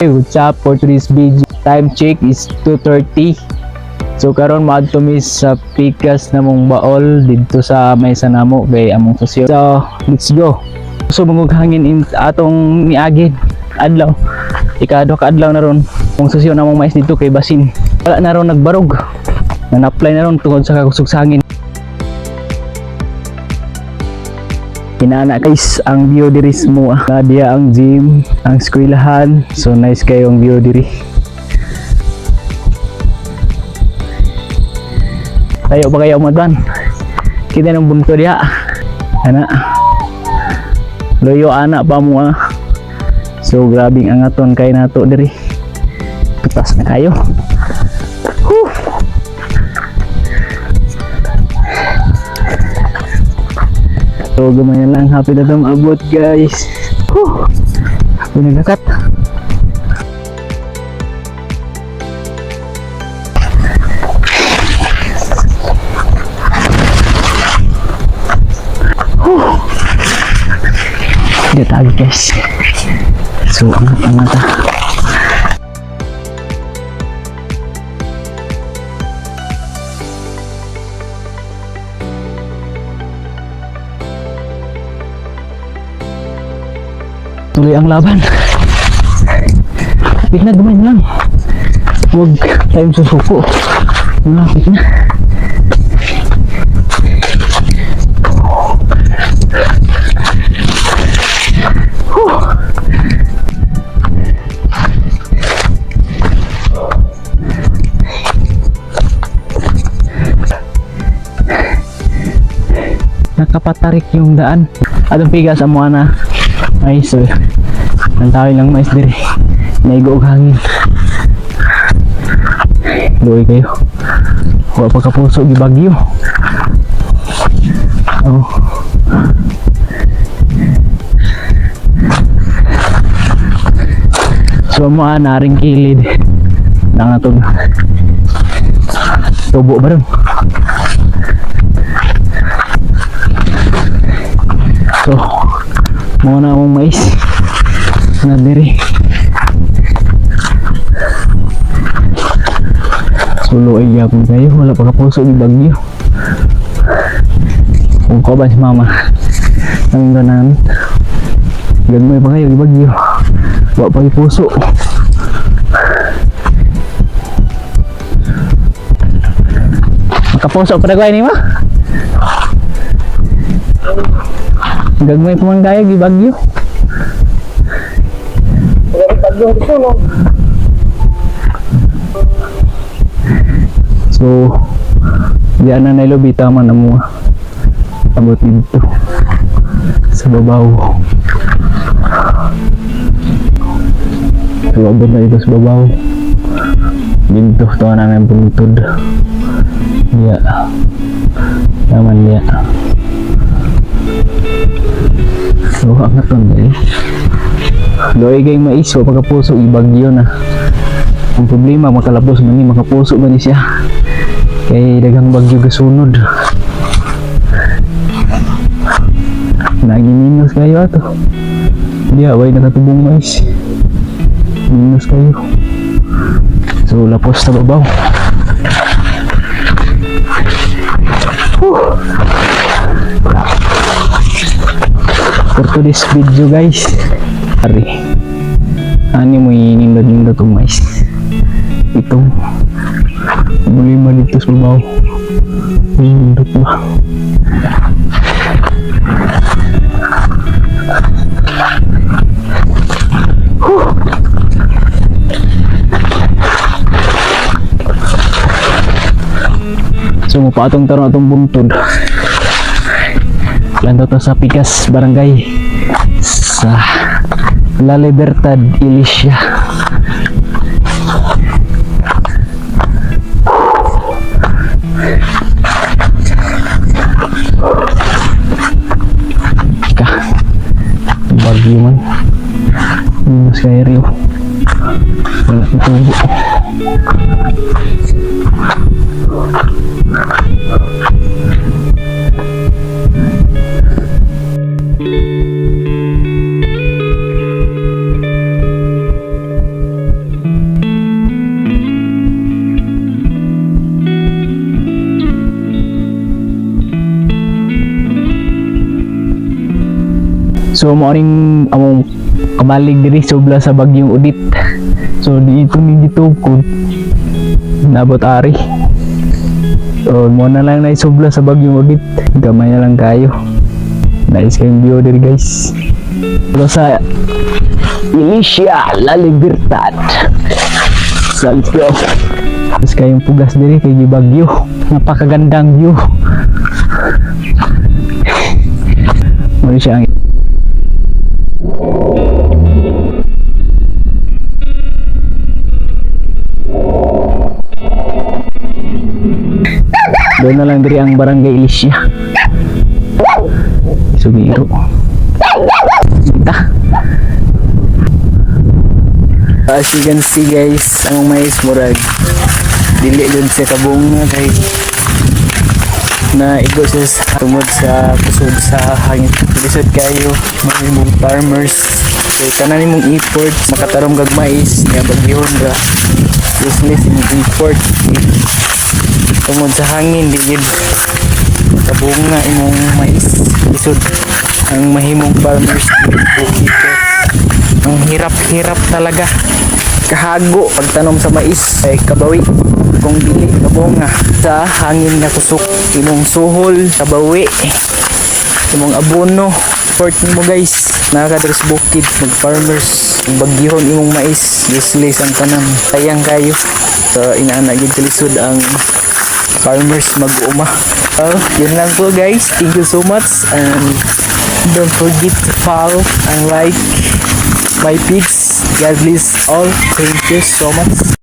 What's up for today's video? Time check is 2:30. So karon maadto mi sa pikas namong baol didto sa may sanamo kay among sosyo. So let's go. So mangug hangin in atong niagid adlaw. Ikado ka adlaw na ron. Kung sosyo namong mais dito kay basin. Wala na ron nagbarog. Na-apply na ron tungod sa kakusog sa hangin. Inana guys ang view diri mo dia ang gym, ang eskwelahan. So nice kayo ang view diri. Tayo pa kayo umadan. Kita nang bunto dia. Ana. Loyo ana pa mo So grabing angaton kay nato diri. Putas na kayo. So gamay lang, happy na itong abot guys. Pinagakat. Hindi tayo guys. So angat ta. Tuloy ang laban. Kapit na, gamay lang. Huwag tayong susuko. Malapit na. Nakapatarik yung daan. Atong piga sa mga na mais. So ang tawin lang mais diri. Naigo og hangin. Luoy kayo. Wa pa kapuso gi bagyo. Oh. So mo naring kilid nang atong tubo bareng. So muna akong mais na diri. Sulo ay yapon kayo, wala pa kapuso di bagyo. Kung ko ba si mama nang ganan gagmay pa kayo di bagyo, wala pa puso. Makapuso pa nagway ni ma gagmay pa man kayo di bagyo. Bagyo dito no. So diyan na nailobita man amo abot dito sa babaw. So abot na dito sa babaw dito to na ng buntod dia naman dia. So angat ron dahil doy kay mais o pagkapuso ibagyo na. Ang problema makalabos man ni makapuso man ni siya kay daghang bagyo gasunod. Nagiminos kayo ato. Diya way nakatubong mais. Minus kayo. So lapos sa babaw. For today's video guys, hari ani mo inindad itong mais. Itong problema dito sa babaw. Inindot ba? So mapatong taron atong buntod. Lantaw to sa Pikas Barangay sa La Libertad, Ilicia. Bagyo man minus kaya rin wala tubo. So morning among kamalig diri sobla sa bagyong udit. So dito ni gitukod nabot ari. So mo na lang na sobla sa bagyong udit. Gamay na lang kayo. Nice kayong view diri guys. Pero sa Ilicia La Libertad. So let's go. Tapos kayong pugas diri kay gibagyo. Napakagandang view. Muli siya ang doon na lang diri ang barangay Ilicia. Sumiro. As you can see guys, ang mais murag dili dun sa kabong nga kay na igo sa tungod sa kusog sa hangin. Bisod kayo mga mong farmers kay tanan nimong import makatarong kag mais nga bagyon ra useless in import tungod sa hangin digid kabunga imong mais. Bisod ang mahimong farmers ang hirap talaga kahago pagtanom sa mais ay kabawi kung dili kabunga sa hangin nga kusok imong suhol kabawi imong abono support nimo guys nakakadres bukid mag farmers bagyihon imong mais useless ang tanan sayang kayo so inaana gid kalisod ang farmers mag-uuma. Yun lang po guys, thank you so much and don't forget to follow and like my page. God bless all, thank you so much.